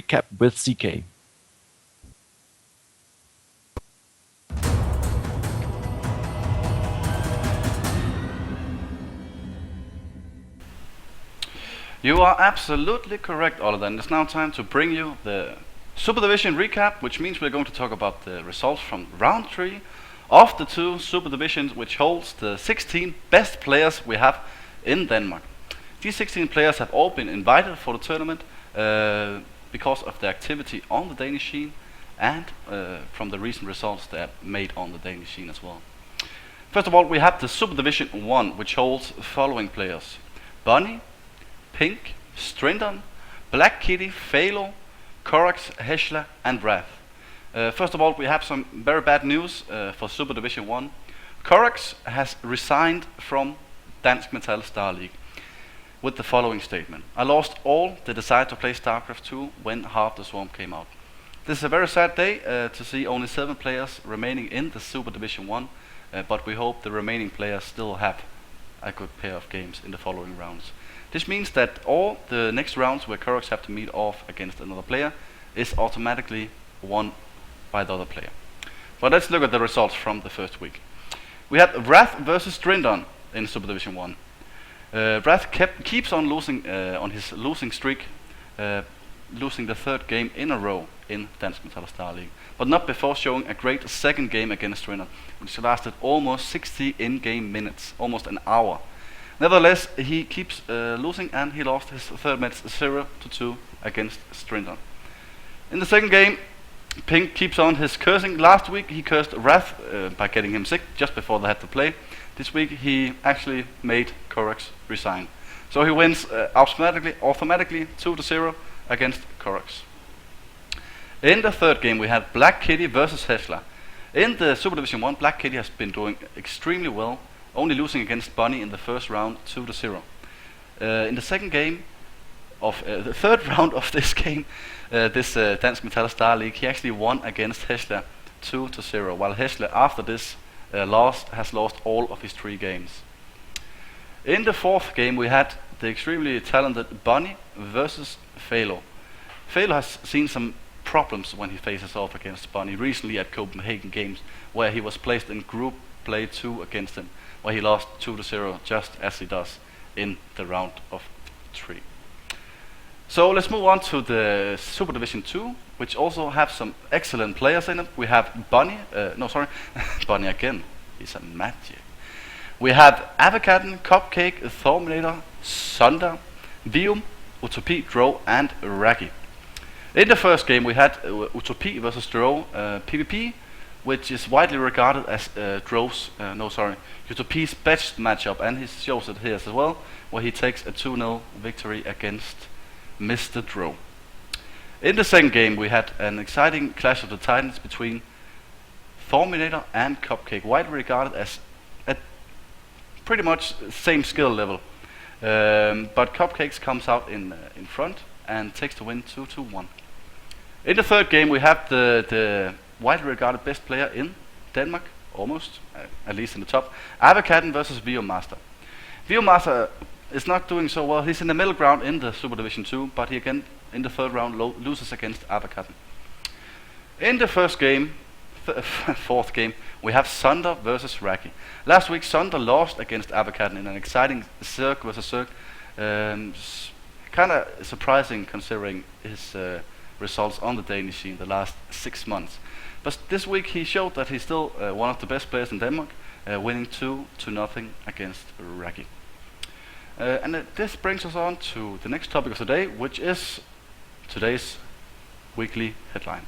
recap with CK. You are absolutely correct, Oliver. And it's now time to bring you the Super Division recap, which means we're going to talk about the results from round 3 of the 2 Super Divisions, which holds the 16 best players we have in Denmark. These 16 players have all been invited for the tournament because of the activity on the Danish scene and from the recent results they have made on the Danish scene as well. First of all, we have the Super Division 1, which holds the following players: Bunny, Pink, Strindon, Black Kitty, Phalo, Corax, Heshla, and Wrath. First of all, we have some very bad news for Super Division 1. Corax has resigned from Dansk Metal Star League with the following statement: I lost all the desire to play StarCraft 2 when Half the Swarm came out. This is a very sad day to see only 7 players remaining in the Super Division 1, but we hope the remaining players still have a good pair of games in the following rounds. This means that all the next rounds where Corax have to meet off against another player is automatically won by the other player. But let's look at the results from the first week. We had Wrath versus Strindon in Super Division 1. Wrath keeps on losing on his losing streak, losing the 3rd game in a row in Dansk Metal Star League, but not before showing a great second game against Strindon, which lasted almost 60 in-game minutes, almost an hour. Nevertheless, he keeps losing, and he lost his 3rd match 0-2 against Strindon. In the second game, Pink keeps on his cursing. Last week he cursed Wrath by getting him sick just before they had to play. This week he actually made Corax resign. So he wins automatically 2-0 against Corax. In the 3rd game we had Black Kitty versus Heshla. In the Super Division 1, Black Kitty has been doing extremely well, only losing against Bunny in the first round 2-0. In the second game of the 3rd round of this game, this Dansk Metal Star League, he actually won against Heshla 2-0, while Heshla after this has lost all of his 3 games. In the 4th game we had the extremely talented Bunny versus Phalo. Phalo has seen some problems when he faces off against Bunny recently at Copenhagen Games, where he was placed in group play 2 against him, where he lost 2-0 just as he does in the round of 3. So let's move on to the Super Division 2, which also have some excellent players in it. We have Bunny, Bunny again, he's a magic. We have Avocadden, Cupcake, Thorminator, Sunder, Vium, Utopie, Drow, and Raggy. In the first game we had Utopie versus Drow PvP, which is widely regarded as Utopie's best matchup, and he shows it here as well, where he takes a 2-0 victory against Mr. Drow. In the second game we had an exciting clash of the titans between Thorminator and Cupcake, widely regarded as at pretty much same skill level, but Cupcakes comes out in front and takes the win 2-1. In the 3rd game we have the widely regarded best player in Denmark, almost, at least in the top, Avocadden versus Master. Master is not doing so well. He's in the middle ground in the Super Division 2, but he again in the 3rd round loses against Avocadden. In the 4th game, we have Sunder versus Raggy. Last week Sunder lost against Avocadden in an exciting Zerg versus Zerg. Kind of surprising considering his results on the Danish scene the last 6 months. But this week he showed that he's still one of the best players in Denmark, winning 2-0 against Raggy. And this brings us on to the next topic of today, which is today's weekly headline.